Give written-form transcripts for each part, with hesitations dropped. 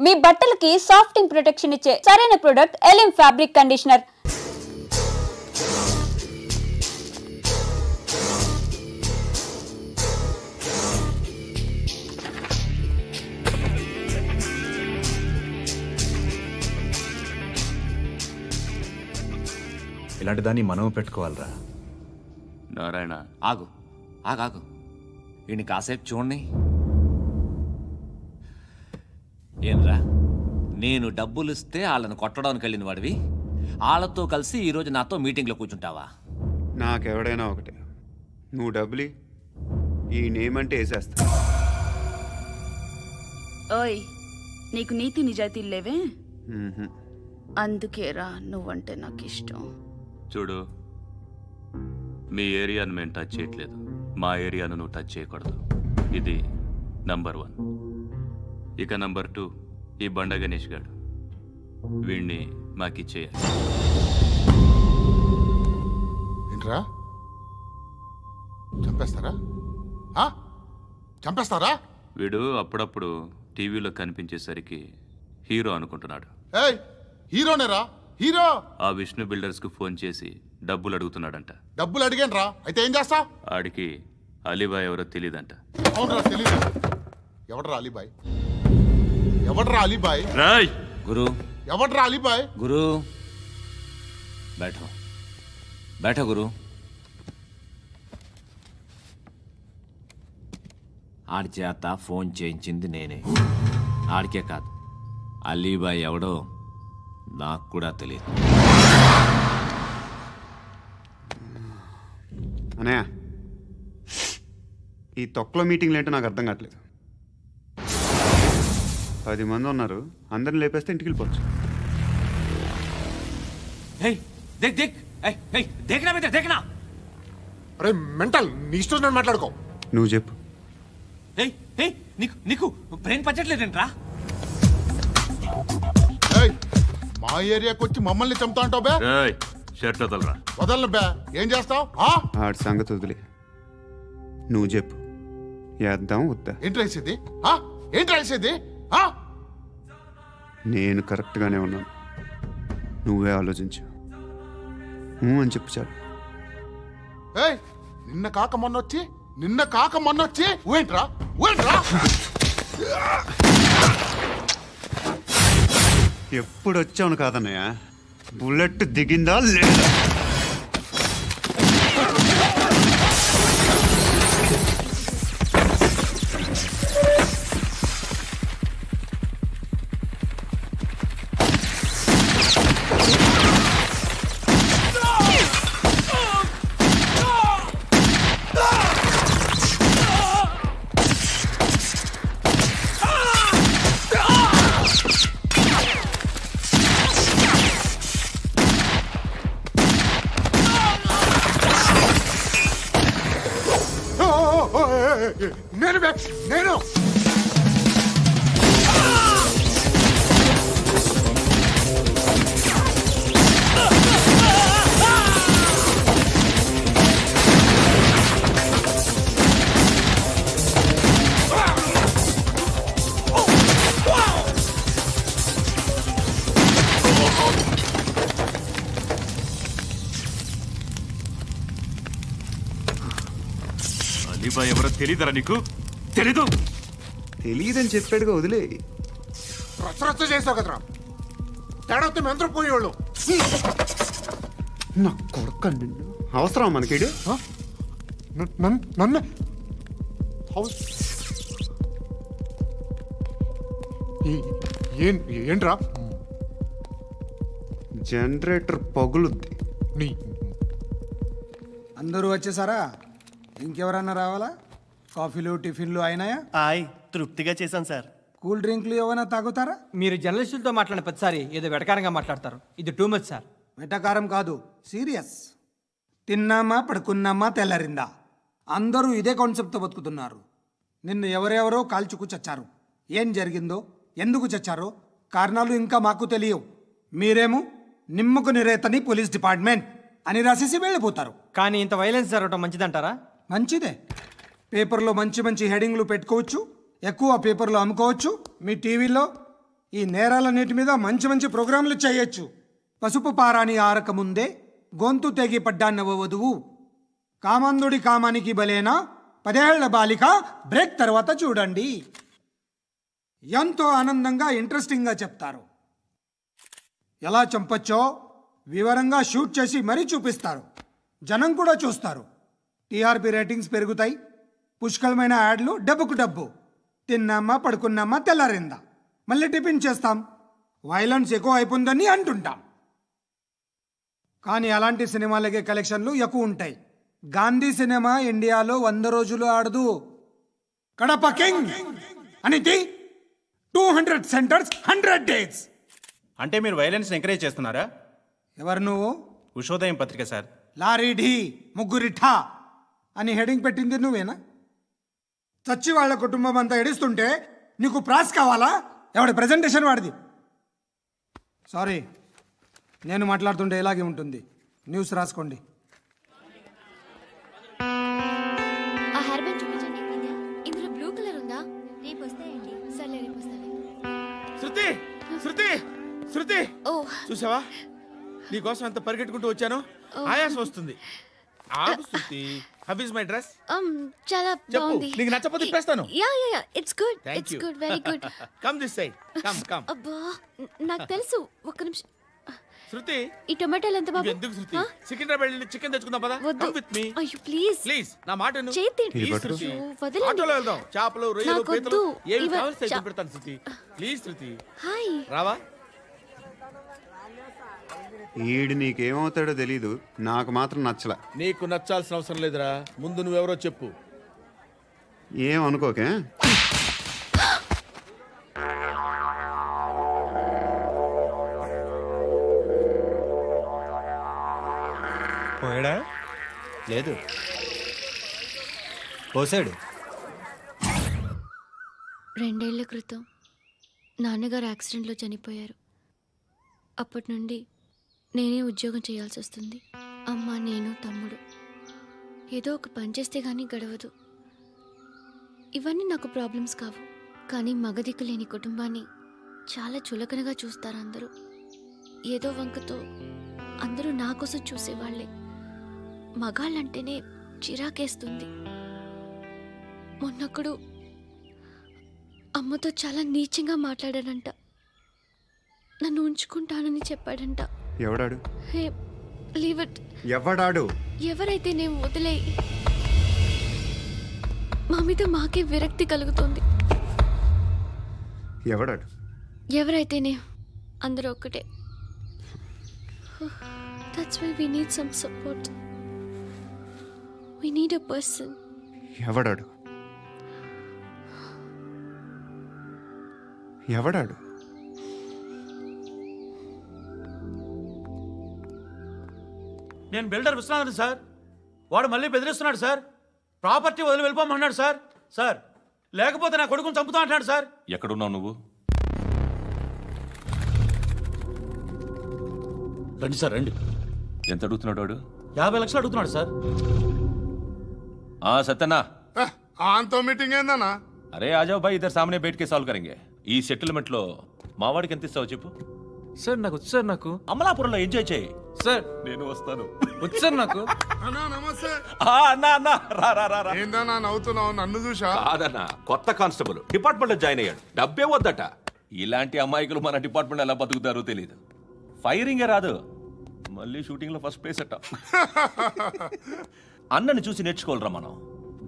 మీ బట్టలకి సాఫ్టింగ్ ప్రొటెక్షన్ ఇచ్చే సరైన ప్రొడక్ట్ ఎలిమ్ ఫ్యాబ్రిక్ కండిషనర్. ఇలాంటి దాన్ని మనం పెట్టుకోవాలరా. నారాయణ ఆగు ఆగాగు, ఈయన కాసేపు చూడండి. ఏంరా, నేను డబ్బులు ఇస్తే వాళ్ళని కొట్టడానికి వెళ్ళిన వాడివి, వాళ్ళతో కలిసి ఈరోజు నాతో మీటింగ్లో కూర్చుంటావా? నాకెవడైనా ఒకటే, నువ్వు డబ్బులు ఈ నేమ్ అంటే వేసేస్తా. ఓయ్, నీకు నీతి నిజాయితీలు లేవే, అందుకేరా నువ్వంటే నాకు ఇష్టం. చూడు, మీ ఏరియాను మేము టచ్ చేయట్లేదు, మా ఏరియాను నువ్వు టచ్ చేయకూడదు. ఇది నంబర్ 1. ఇక నంబర్ 2, ఈ బండ గణేష్ గారు, వీణ్ణి మాకిచ్చేయాలి. ఏంట్రా, చంపేస్తారా? చంపేస్తారా? వీడు అప్పుడప్పుడు టీవీలో కనిపించేసరికి హీరో అనుకుంటున్నాడు. హీరోనేరా, హీరో. ఆ విష్ణు బిల్డర్స్ కు ఫోన్ చేసి డబ్బులు అడుగుతున్నాడంట. డబ్బులు అడిగాను రా, అయితే ఏం చేస్తా? ఆడికి అలీబాయ్ ఎవరో తెలియదంట. అవునరా, తెలీదు. ఎవడరా అలీబాయ్? ఎవడరా అలీబాయ్? రాయ్ గురు, ఎవడరా అలీబాయ్? గురు బైఠో బైఠో గురు. ఆడి చేత ఫోన్ చేయించింది నేనే. ఆడికే కాదు, అలీబాయ్ ఎవడో నాకు కూడా తెలియదు. అనయ్య, ఈ తొక్కలో మీటింగ్లు ఏంటో నాకు అర్థం కావట్లేదు. 10 మంది ఉన్నారు, అందరిని లేపేస్తే ఇంటికి వెళ్ళిపోవచ్చు. అరే మెంటల్, నీ ఇష్టం మాట్లాడుకో. నువ్వు చెప్పు. నీకు బ్రెయిన్ పచ్చట్లేదంట్రా? మా ఏరియాకి వచ్చి మమ్మల్ని చంపుతా అంటావు బే? షర్ట్ వదలరా. వదలను బే. ఏం చేస్తావు? ఆడి సంగతి వదిలే, నువ్వు చెప్పు. వేద్దాం వద్దా? ఏంటి రాసేది? ఏంటి రాసేది? నేను కరెక్ట్గానే ఉన్నాను, నువ్వే ఆలోచించు. అని చెప్పు చాలు. నిన్న కాక మొన్నొచ్చి ఊయంట్రా ఊయంట్రా. ఎప్పుడు వచ్చావును కాదన్నయ్య, బుల్లెట్ దిగిందా లేదా? నేను అలీబాయ్ ఎవరో తెలీదరా నీకు? తెలియదని చెప్పాడుగా, వదిలే. రచ్చ చేసావు కదరా, తేడా వస్తే మెంతరం పోయేవాళ్ళు. నా కొడుక, నిన్ను అవసరం మనకేడు? నన్ను ఏంట్రా? జనరేటర్ పగులుద్ది. అందరూ వచ్చేసారా? ఇంకెవరన్నా రావాలా? కాఫీలు టిఫిన్లు అయినాయా? తృప్తిగా చేశాను సార్. కూల్ డ్రింక్లు ఏమైనా తాగుతారా? మీరు జర్నలిస్టులతో మాట్లాడిన ప్రతిసారి ఏదో వెటకారంగా మాట్లాడతారు. ఇది టూ మచ్ సార్. వెటకారం కాదు, సీరియస్. తిన్నామా పడుకున్నామా తెల్లరిందా, అందరూ ఇదే కాన్సెప్ట్తో బతుకుతున్నారు. నిన్ను ఎవరెవరో కాల్చుకు చచ్చారు. ఏం జరిగిందో, ఎందుకు చచ్చారో కారణాలు ఇంకా మాకు తెలియవు. మీరేమో నిమ్మకు నిరేతని పోలీస్ డిపార్ట్మెంట్ అని రాసేసి వెళ్ళిపోతారు. కానీ ఇంత వైలెన్స్ జరగటం మంచిదంటారా? మంచిదే. పేపర్లో మంచి మంచి హెడింగ్లు పెట్టుకోవచ్చు, ఎక్కువ పేపర్లో అమ్ముకోవచ్చు. మీ టీవీలో ఈ నేరాలన్నిటి మీద మంచి మంచి ప్రోగ్రాంలు చేయొచ్చు. పసుపు పారాని ఆరక ముందే గొంతు తెగి పడ్డాన్నవ వధువు, కామందుడి కామానికి బలేనా 10 ఏళ్ల బాలిక బ్రేక్ తర్వాత చూడండి. ఎంతో ఆనందంగా ఇంట్రెస్టింగ్గా చెప్తారు. ఎలా చంపొచ్చో వివరంగా షూట్ చేసి మరీ చూపిస్తారు. జనం కూడా చూస్తారు. టీఆర్పీ రేటింగ్స్ పెరుగుతాయి. పుష్కలమైన యాడ్లు, డబ్బుకు డబ్బు. తిన్నామా పడుకున్నామా తెల్లారిందా, మళ్ళీ టిఫిన్ చేస్తాం. వైలెన్స్ ఎక్కువ అయిపోయిందని అంటుంటాం. కానీ అలాంటి సినిమాలకే కలెక్షన్లు ఎక్కువ ఉంటాయి. గాంధీ సినిమా ఇండియాలో 100 రోజులు ఆడదు. కడప కింగ్ అనేది 200 సెంటర్స్ 100 డేస్. అంటే మీరు వైలెన్స్ ఎంకరేజ్ చేస్తున్నారా? ఎవరు నువ్వు? ఉషోదయం పత్రిక సార్. లారీ ఢీ ముగ్గురిఠా అని హెడింగ్ పెట్టింది నువ్వేనా? చచ్చి వాళ్ళ కుటుంబం అంతా ఎడుస్తుంటే నీకు ప్రాస్ కావాలా? ఎవడి ప్రజెంటేషన్ వాడిది. సారీ, నేను మాట్లాడుతుంటే ఇలాగే ఉంటుంది. న్యూస్ రాసుకోండి. ఆ హెయిర్ బ్యాండ్ చూపించండి. ఇందులో బ్లూ కలర్ ఉందా? రేపు వస్తాయండి. సర్లే రేపు వస్తాను. శృతి శృతి శృతి, ఓ చూసావా నీకోసం అంత పరిగెట్టుకుంటూ వచ్చాను. ఆయాసం వస్తుంది. ఆగు Shruti. How is my dress? చాలా చెప్పు, బాగుంది. నీకు నచ్చకపోతే తిప్పేస్తాను. Yeah yeah yeah, it's good. Thank it's you. Good, very good. Come this side. Come come. అబ్బా, నాకు తెలుసు. ఒక్క నిమిషం. శృతి, ఈ టొమాటోలు ఎంత బాబు? ఎందుకు శృతి? సికింద్రాబాద్ వెళ్ళి చికెన్ తెచ్చుకుందాం పదా. Come with me. అయ్యో ప్లీజ్ ప్లీజ్ నా మాట విను. చేతి ప్లీజ్ శృతి. వదలండి. ఆటోలో వెళ్దాం. చేపలు, రొయ్యలు, నాకొద్దు. పీతలు ఏమి ఇవ- కావాలి తెచ్చి పెడతాను శృతి. Please Shruti. హాయ్. రావా? ఈడు నీకేమవుతాడో తెలీదు, నాకు మాత్రం నచ్చలా. నీకు నచ్చాల్సిన అవసరం లేదురా. ముందు నువ్వెవరో చెప్పు. ఏం అనుకోకే. పోయాడా? లేదు, పోసాడు. 2 ఏళ్ల క్రితం నాన్నగారు యాక్సిడెంట్లో చనిపోయారు. అప్పటి నుండి నేనే ఉద్యోగం చేయాల్సి వస్తుంది. అమ్మ, నేను, తమ్ముడు ఏదో ఒక పని చేస్తే కానీ గడవదు. ఇవన్నీ నాకు ప్రాబ్లమ్స్ కావు. కానీ మగదిక్కు లేని కుటుంబాన్ని చాలా చులకనగా చూస్తారు అందరూ. ఏదో వంకతో అందరూ నా కోసం చూసేవాళ్లే. మగాళ్ళంటేనే చిరాకేస్తుంది. మొన్నప్పుడు అమ్మతో చాలా నీచంగా మాట్లాడాడంట. నన్ను ఉంచుకుంటానని చెప్పాడంట. ఎవడాడు? హే, లీవ్ ఇట్. ఎవడాడు? ఎవరైతే నేను వదిలే. మా మీద మాకే విరక్తి కలుగుతుంది. ఎవడాడు? ఎవరైతేనే అందరూ ఒక్కటే. That's why we need some support. We need a person. ఎవడాడు? ఎవడాడు? నేను బిల్డర్ విశ్వనాథన్ సార్. వాడు మళ్ళీ బెదిరిస్తున్నాడు సార్. ప్రాపర్టీ వదిలి వెళ్ళిపోమన్నాడు సార్. సార్, లేకపోతే నా కొడుకుని చంపుతా అంటున్నాడు సార్. ఎక్కడున్నావు నువ్వు? రండి సార్, రండి. ఎంత అడుగుతున్నాడు వాడు? 50 లక్షలు అడుగుతున్నాడు సార్. సత్యనా, ఆంతో మీటింగ్ ఏందన్నా? అరే ఆజావ్ భాయ్, ఇద్దరు సామనే బయటకే సాల్వ్ కరెంగే. ఈ సెటిల్మెంట్ లో మావాడికి ఎంత ఇస్తావు చెప్పు. సార్ నాకు వచ్చు సార్. నాకు అమలాపురంలో ఎంజాయ్ చేయి సార్. నేను వస్తాను. వచ్చు సార్ నాకు. అన్నా నమస్తే. అన్నా అన్నా, రా రా రా. ఏందన్నా నవ్వుతున్నావు? నన్ను చూసా? కాదన్నా, కొత్త కానిస్టేబుల్ డిపార్ట్మెంట్ లో జాయిన్ అయ్యాడు. డబ్బే వద్దట. ఇలాంటి అమాయకులు మన డిపార్ట్మెంట్ ఎలా బతుకుతారో తెలియదు. ఫైరింగే రాదు, మళ్ళీ షూటింగ్ లో ఫస్ట్ ప్లేస్ అట్ట. అన్నని చూసి నేర్చుకోవాలరా మనం.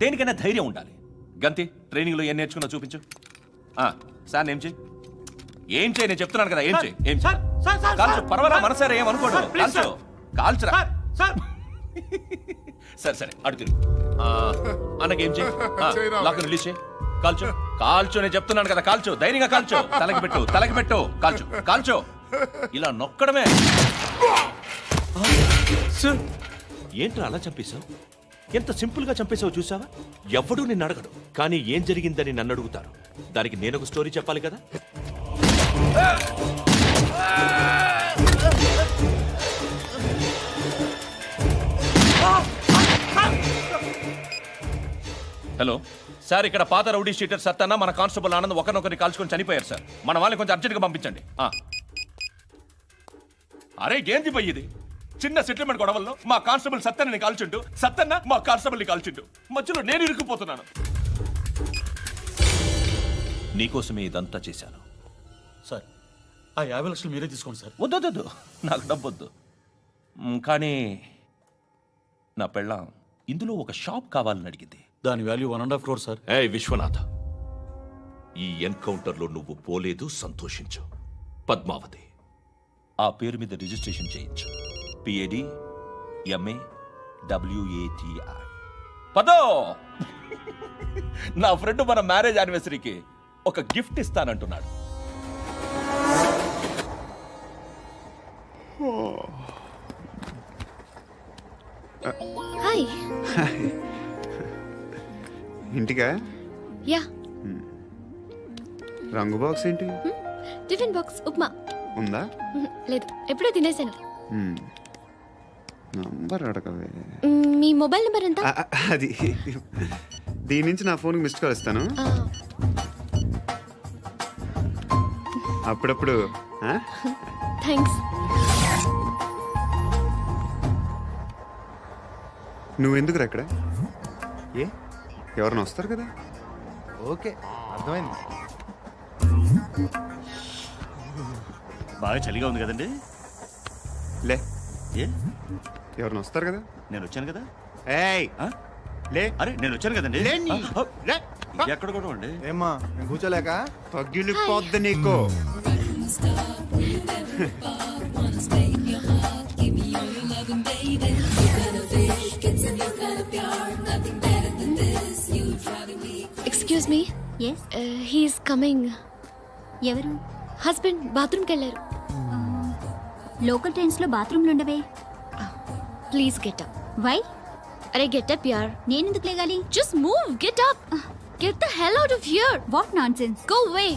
దేనికైనా ధైర్యం ఉండాలి. గంతి, ట్రైనింగ్ లో ఏం నేర్చుకున్నా చూపించు. సార్ ఏం చేయి, ఏం చేయి, నేను చెప్తున్నాను కదా. ఏం చేయి, ఏం చేయి. కాల్చు, పర్వాలా, మనసారా ఏమనుకోడు. కాల్చు, కాల్చురా. సరే సరే, అడు తిరుగు. అన్నకేం చేయి, లాక్ రిలీజ్ చేయి. కాల్చు, కాల్చు, నేను చెప్తున్నాను కదా. కాల్చు, ధైర్యంగా కాల్చు. తలకి పెట్టు, తలకి పెట్టు. కాల్చు, కాల్చు. ఇలా నొక్కడమే. ఏంట్రా అలా చంపేశావు? ఎంత సింపుల్ గా చంపేశావు చూసావా? ఎవడూ నిన్ను అడగడు, కానీ ఏం జరిగిందని నన్ను అడుగుతారు. దానికి నేను ఒక స్టోరీ చెప్పాలి కదా. హలో సార్ ఇక్కడ పాత రౌడీ షీటర్ సత్తన్న మన కానిస్టేబుల్ ఆనంద్ ఒకరినొకరిని కాల్చుకొని చనిపోయారు సార్. మన వాళ్ళని కొంచెం అర్జెంట్గా పంపించండి. అరే ఏంది పోయి ఇది? చిన్న సెటిల్మెంట్ గొడవల్లో మా కానిస్టేబుల్ సత్తన్నని కాల్చుంటూ, సత్తన్న మా కానిస్టేబుల్ని కాల్చుంటూ మధ్యలో నేను ఇరుక్కుపోతున్నాను. నీకోసమే ఇదంతా చేశాను సార్. ఆ 50 లక్షలు మీరే తీసుకోండి సార్. వద్దొద్దు, నాకు డబ్బొద్దు. కానీ నా పెళ్ళాం ఇందులో ఒక షాప్ కావాలని అడిగింది. దాని వాల్యూ 1.5 crore సార్. విశ్వనాథ్, ఈ ఎన్కౌంటర్లో నువ్వు పోలేదు, సంతోషించు. పద్మావతి ఆ పేరు మీద రిజిస్ట్రేషన్ చేయించు. PADMAWATI. పదో, నా ఫ్రెండ్ మన మ్యారేజ్ యానివర్సరీకి ఒక గిఫ్ట్ ఇస్తానంటున్నాడు. హాయ్. ఇంటికా? యా. రంగు బాక్స్ ఏంటి? టిఫిన్ బాక్స్ ఉప్మా ఉందా? లేదు, ఎప్పుడో తినేసాను. నంబర్ అడగవే. మీ మొబైల్ నెంబర్ ఎంత? అది దీని నుంచి నా ఫోన్కి మిస్డ్ కాల్ ఇస్తాను. అప్పుడప్పుడు. థ్యాంక్స్. నువ్వెందుకురా ఇక్కడ? ఎవరైనా వస్తారు కదా. ఓకే, అర్థమైంది. బాగా చలిగా ఉంది కదండి. లే, ఏ ఎవరైనా వస్తారు కదా. నేను వచ్చాను కదా. లే, అరే నేను వచ్చాను కదండి. ఎక్కడ కూడా అండి. ఏమ్మా కూర్చోలేక తగ్గిలిపోద్ది నీకు. Excuse me. Yes, he's coming. ఎవరు? హస్బెండ్ బాత్రూమ్కి వెళ్ళారు. లోకల్ ట్రైన్స్ లో బాత్రూమ్లు ఉండవే. Please get up. వై? అరే గెట్ అప్ యార్. నేనెందుకు లేగాలి? Just move, get up. Get the hell out of here. What nonsense. Go away.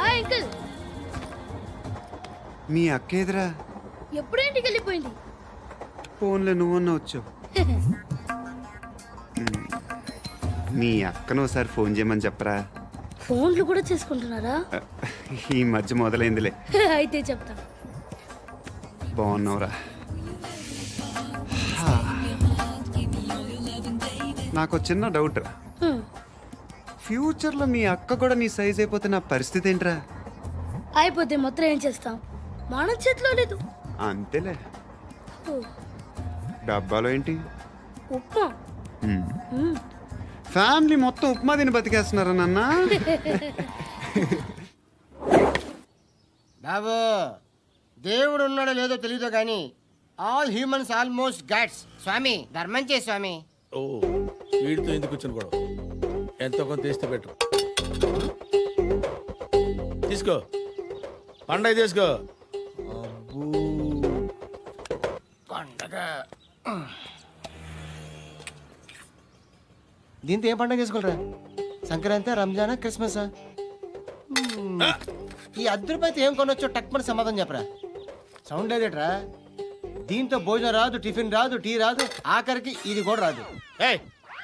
Hi uncle. మీ అక్క ఎదురా? ఎప్పుడు ఇంటికి వెళ్ళిపోయింది. ఫోన్లో నువ్వన్నా వచ్చావు. మీ అక్కను ఒకసారి ఫోన్ చేయమని చెప్పరా. ఫోన్లు కూడా చేసుకుంటున్నారా? ఈ మధ్య మొదలైందిలే. అయితే చెప్తా. బాగున్నావురా. నాకు చిన్న డౌట్ రా. ఫ్యూచర్లో మీ అక్క కూడా నీ సైజ్ అయిపోతే నా పరిస్థితి ఏంట్రా? అయిపోతే మొత్తం ఏం చేస్తాం, మన చేతిలో లేదు. అంతేలే. డబ్బాలో ఏంటి? ఉప్మా. ఫ్యామిలీ మొత్తం ఉప్మా తిని బతికేస్తున్నారా నాన్న? బాబు, దేవుడు ఉన్నాడో లేదో తెలియదు కానీ ఆల్ హ్యూమన్స్ ఆల్మోస్ట్ గాడ్స్. స్వామి ధర్మం చే స్వామి. ఓ, వీడితో ఎందుకు కూర్చొని కూడా ఎంతో కొంత తీస్తే బెటర్. తీసుకో, పండగ తీసుకో. పండగ దీంతో ఏం పండుగ చేసుకోలేరా? సంక్రాంతి, రంజానా, క్రిస్మసా? ఈ ₹10 ఏం కొనొచ్చో టక్మని సమాధానం చెప్పరా. సౌండ్ లేదేట్రా? దీంతో భోజనం రాదు, టిఫిన్ రాదు, టీ రాదు, ఆఖరికి ఇది కూడా రాదు.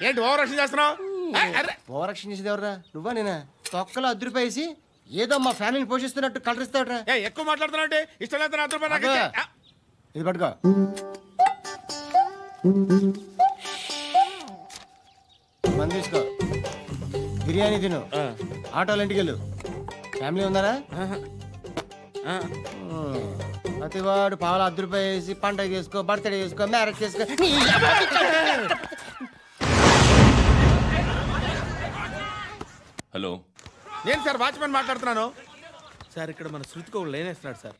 ఏంటి ఓవర్ రక్షణ చేస్తున్నావు? ఓవర్ రక్షణ చేసేది ఎవరా? నువ్వా నేనా? తొక్కలో ₹10 వేసి ఏదో మా ఫ్యామిలీని పోషిస్తున్నట్టు కలరిస్తాడ్రా. ఎక్కువ మాట్లాడుతున్నా. ఇష్టం లేదు. ఇది పట్టుకో. మంది తీసుకో, బిర్యానీ తిను, ఆటోలు ఇంటికి వెళ్ళు. ఫ్యామిలీ ఉన్నారా? ప్రతివాడు పావులు ₹10 వేసి పండగ చేసుకో, బర్త్డే చేసుకో, మ్యారేజ్ చేసుకో. హలో, నేను సార్ వాచ్మెన్ మాట్లాడుతున్నాను. సార్ ఇక్కడ మన శృతికి ఒక లైన్ వేస్తున్నాడు సార్.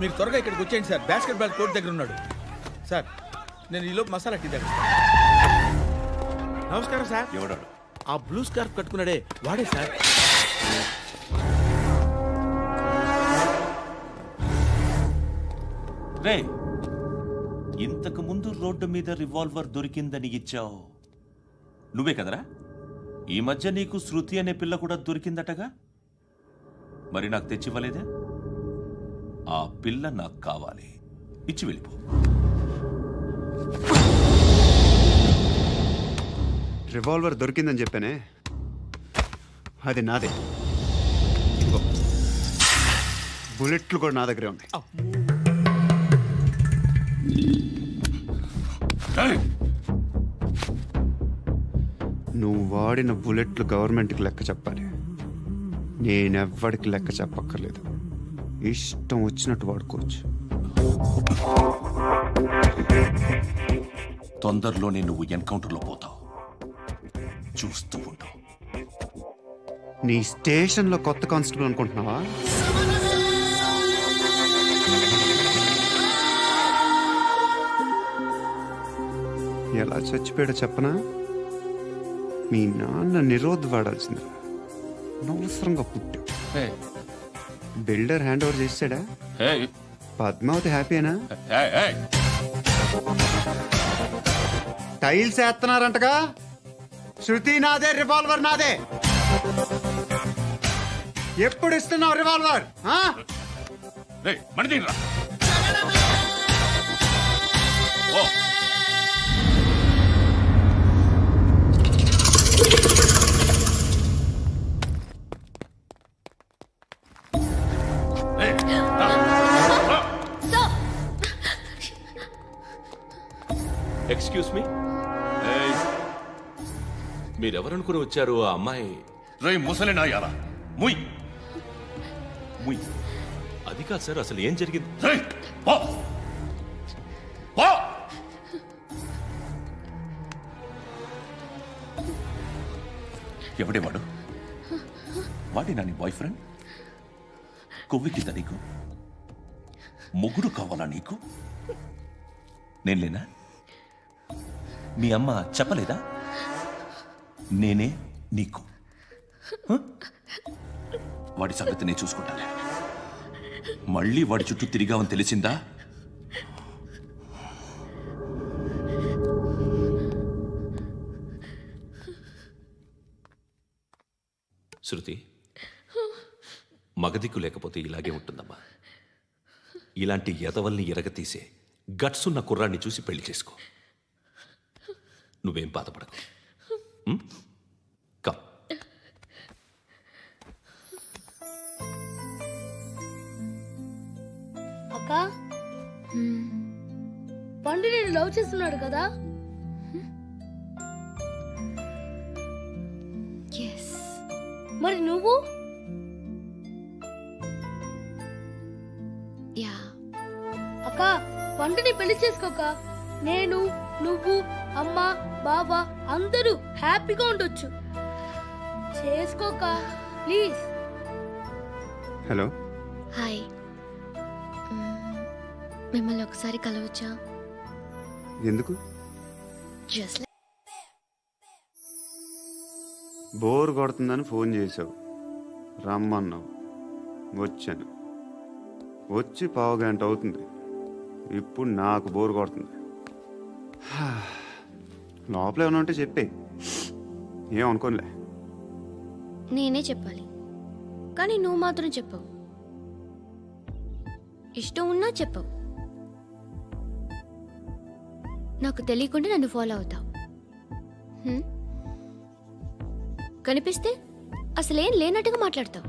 మీరు త్వరగా ఇక్కడికి వచ్చేయండి సార్. బాస్కెట్ బాల్ కోర్ట్ దగ్గర ఉన్నాడు సార్. నేను ఈలోపు మసాలా టీ దగ్గర. నమస్కారం సార్. ఎవడాడు? ఆ బ్లూ స్కార్ఫ్ కట్టుకున్నాడే వాడే సార్. రే, ఇంతకు ముందు రోడ్డు మీద రివాల్వర్ దొరికిందని ఇచ్చావు నువ్వే కదరా? ఈ మధ్య నీకు శృతి అనే పిల్ల కూడా దొరికిందటగా? మరి నాకు తెచ్చివ్వలేదే? ఆ పిల్ల నాకు కావాలి. ఇచ్చి వెళ్ళిపో. రివాల్వర్ దొరికిందని చెప్పానే, అది నాదే. బుల్లెట్లు కూడా నా దగ్గరే ఉన్నాయి. నువ్వు వాడిన బుల్లెట్లు గవర్నమెంట్కి లెక్క చెప్పాలి. నేనెవ్వడికి లెక్క చెప్పక్కర్లేదు. ఇష్టం వచ్చినట్టు వాడుకోవచ్చు. తొందరలోనే నువ్వు ఎన్కౌంటర్లో పోతావు. చూస్తూ ఉంటావు. నీ స్టేషన్లో కొత్త కానిస్టేబుల్ అనుకుంటున్నావా? ఎలా చచ్చిపోయాడో చెప్పనా? మీ నాన్న నిరోధ్ వాడాల్సింది. అనవసరంగా పుట్టావు. బిల్డర్ హ్యాండ్ ఓవర్ చేసాడా? పద్మావతి హ్యాపీనా? టైల్స్ వేస్తున్నారంటగా. శృతి నాదే, రివాల్వర్ నాదే. ఎప్పుడు ఇస్తున్నావు రివాల్వర్? ఎక్స్క్యూజ్ మీ, మీరెవరనుకుని వచ్చారు? ఆ అమ్మాయి రే ముసలి నాయాలా, ముయ్ ముయ్. అది కాదు సార్, అసలు ఏం జరిగింది? ఎవడే వాడు? వాడేనా నీ బాయ్ ఫ్రెండ్? కొవ్వికిద్దా నీకు? మొగుడు కావాలా నీకు? నేను లేనా? మీ అమ్మ చెప్పలేదా? నేనే నీకు. వాడి సంగతి నేను చూసుకుంటాను. మళ్ళీ వాడి చుట్టూ తిరిగావని తెలిసిందా? శృతి, మగదిక్కు లేకపోతే ఇలాగే ఉంటుందమ్మా. ఇలాంటి ఎదవల్ని ఎరగతీసే గట్స్ ఉన్న కుర్రాన్ని చూసి పెళ్లి చేసుకో. నువ్వేం బాధపడకు. కమ్. అక్క, పండు నేను లవ్ చేస్తున్నాడు కదా? మరి నువ్వు? అక్క, పండుని పెళ్లి చేసుకోక నేను, నువ్వు, అమ్మ, బావ అందరూ హ్యాపీగా ఉండొచ్చు. చేసుకోక ప్లీజ్. హలో. హాయ్. మిమ్మల్ని ఒకసారి కలవచ్చా? ఎందుకు? జస్ట్ బోర్ కొడుతుందని ఫోన్ చేసావు, రమ్మన్నావు, వచ్చాను. వచ్చి పావు గంట అవుతుంది. ఇప్పుడు నాకు బోర్ కొడుతుంది. లోపల ఏమైనా ఉంటే చెప్పే, ఏమనుకోనిలే. నేనే చెప్పాలి, కానీ నువ్వు మాత్రం చెప్పవు. ఇష్టం ఉన్నా చెప్పవు. నాకు తెలియకుండా నన్ను ఫాలో అవుతావు. కనిపిస్తే అసలేం లేనట్టుగా మాట్లాడతావు.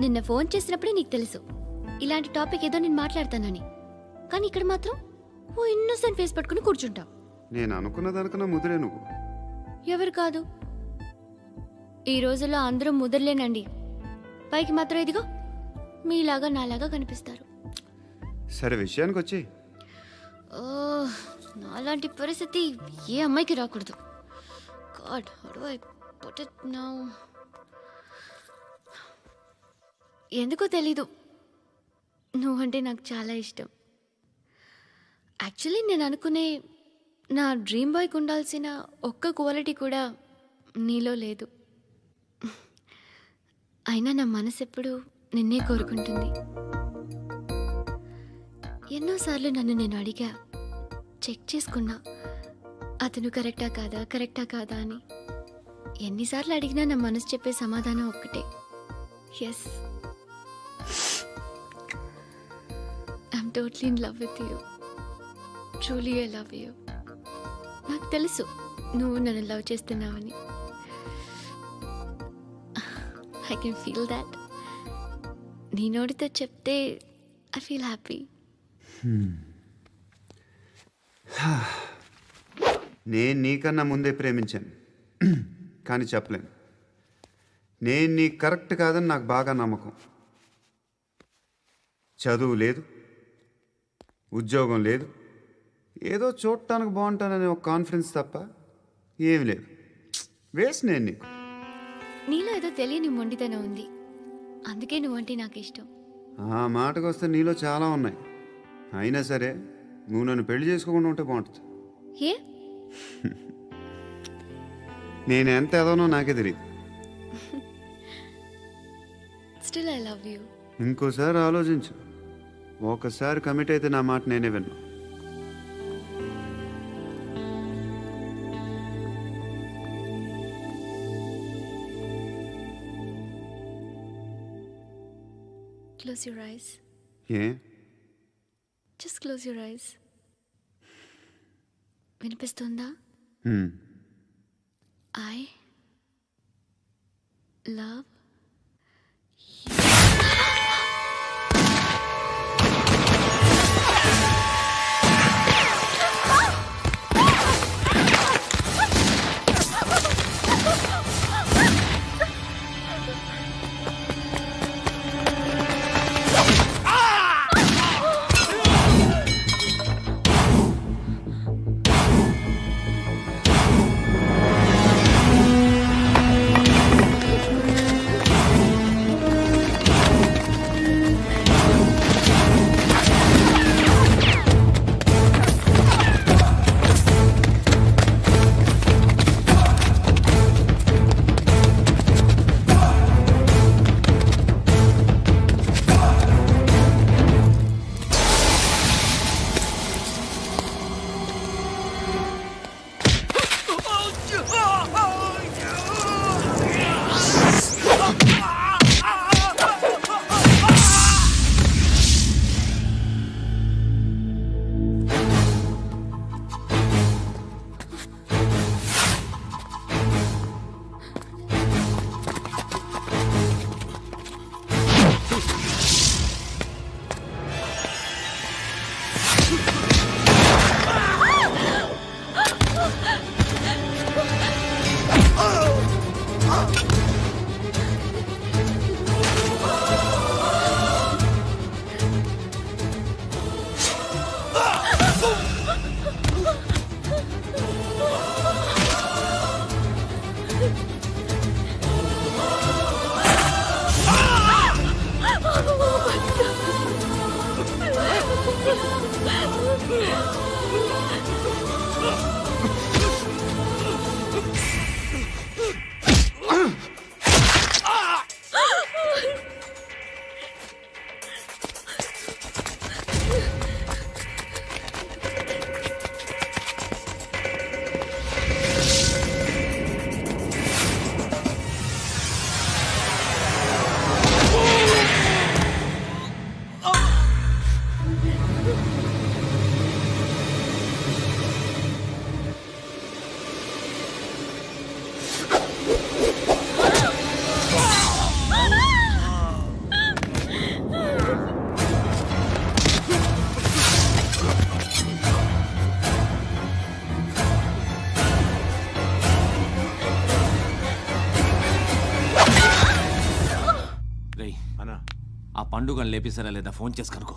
నిన్న ఫోన్ చేసినప్పుడే నీకు తెలుసు ఇలాంటి టాపిక్ ఏదో నేను మాట్లాడతానని. కానీ ఇక్కడ మాత్రం ఓ ఇన్నోసెంట్ ఫేస్ పట్టుకుని కూర్చుంటావు. నేను అనుకున్న దానికన్నా ముదిరే నువ్వు. ఎవరు కాదు, ఈ రోజుల్లో అందరూ ముదరలేనండి. పైకి మాత్రం ఇదిగో మీలాగా నాలాగా కనిపిస్తారు. సరే విషయానికి వచ్చి. నాలాంటి పరిస్థితి ఏ అమ్మాయికి రాకూడదు. God, how do I put it now? ఎందుకో తెలీదు, నువ్వంటే నాకు చాలా ఇష్టం. యాక్చువల్లీ నేను అనుకునే నా డ్రీమ్ బాయ్కి ఉండాల్సిన ఒక్క క్వాలిటీ కూడా నీలో లేదు. అయినా నా మనసు ఎప్పుడు నిన్నే కోరుకుంటుంది. ఎన్నోసార్లు నన్ను నేను అడిగా, చెక్ చేసుకున్నా అతను కరెక్టా కాదా అని. ఎన్నిసార్లు అడిగినా నా మనసు చెప్పే సమాధానం ఒక్కటే, Yes. I'm totally in love with you. Truly I love you. నాకు తెలుసు నువ్వు నన్ను love చేస్తున్నావని. I can feel that. నీ నోటితో చెప్తే I feel happy. నేను నీకన్నా ముందే ప్రేమించాను, కానీ చెప్పలేను. నేను నీకు కరెక్ట్ కాదని నాకు బాగా నమ్మకం. చదువు లేదు, ఉద్యోగం లేదు, ఏదో చూడటానికి బాగుంటాననే ఒక కాన్ఫిడెన్స్ తప్ప ఏమి లేదు. వేస్ట్ నేను నీకు. నీలో ఏదో తెలియని మొండితనం ఉంది, అందుకే నువ్వంటే నాకు ఇష్టం. ఆ మాటకు వస్తే నీలో చాలా ఉన్నాయి. అయినా సరే నువ్వు నన్ను పెళ్లి చేసుకోకుండా ఉంటే బాగుంటుంది. ఏ? నేను ఎంత ఎదవనో నాకే తెలియదు. Still I love you. ఇంకోసారి ఆలోచించు. ఒకసారి కమిట్ అయితే నా మాట నేనే విన్నా. Close your eyes. A? Just close your eyes. వినిపిస్తుందా? I love పండుగను లేపేసారా లేదా ఫోన్ చేసి కనుకో.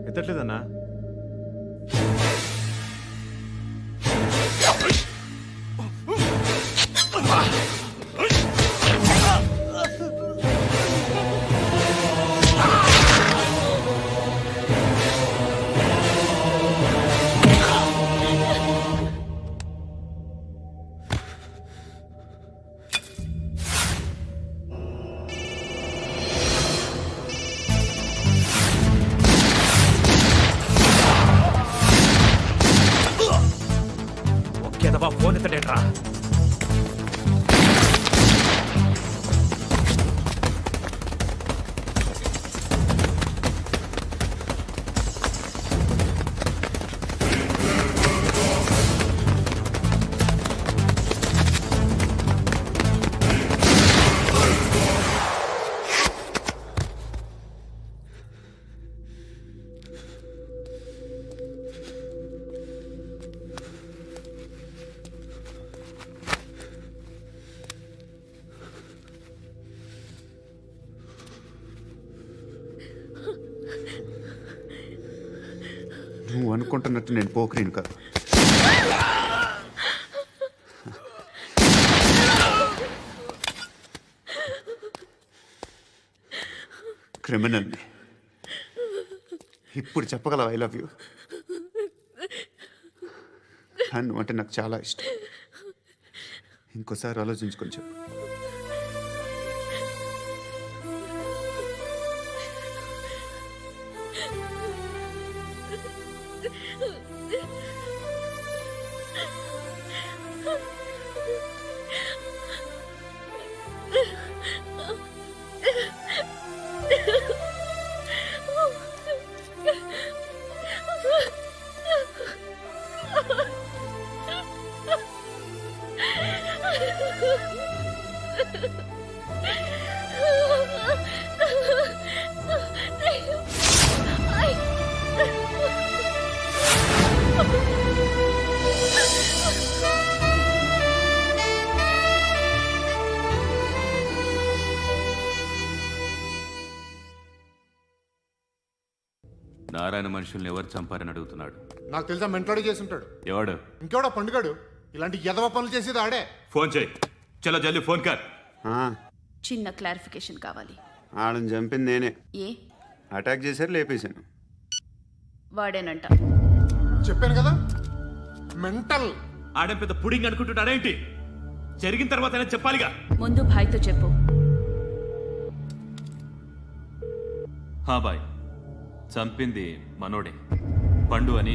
ఎత్తట్లేదన్నా. ఫోన్ ఎత్తడేట్రా? నువ్వు అనుకుంటున్నట్టు నేను పోకరీని కాదు. క్రిమినల్ని. ఇప్పుడు చెప్పగలవు ఐ లవ్ యూ. నువ్వు అంటే నాకు చాలా ఇష్టం. ఇంకోసారి ఆలోచించుకొని చెప్పు. నారాయణ మనుషుల్ని ఎవరు చంపారని అడుగుతున్నాడు. నాకు తెలుసా మెంటోడు చేసి ఉంటాడు. ఎవడు? ఇంకెవడో పండుగాడు. ఇలాంటి ఎదవ పనులు చేసేది ఆడే. ఫోన్ చేయి. చలో జల్లి ఫోన్ కర్. చిన్న క్లారిఫికేషన్ కావాలి. ఆడని చంపింది నేనే. ఏ అటాక్ చేశారు, లేపేశాను. వాడేనంట. చెప్పాను కదా మెంటల్. ఆడేం పెద్ద పుడింగ్ అనుకుంటున్నాడేంటి? జరిగిన తర్వాత చెప్పాలిగా. ముందు భాయ్తో చెప్పు. బాయ్, చంపింది మనోడే, పండు అని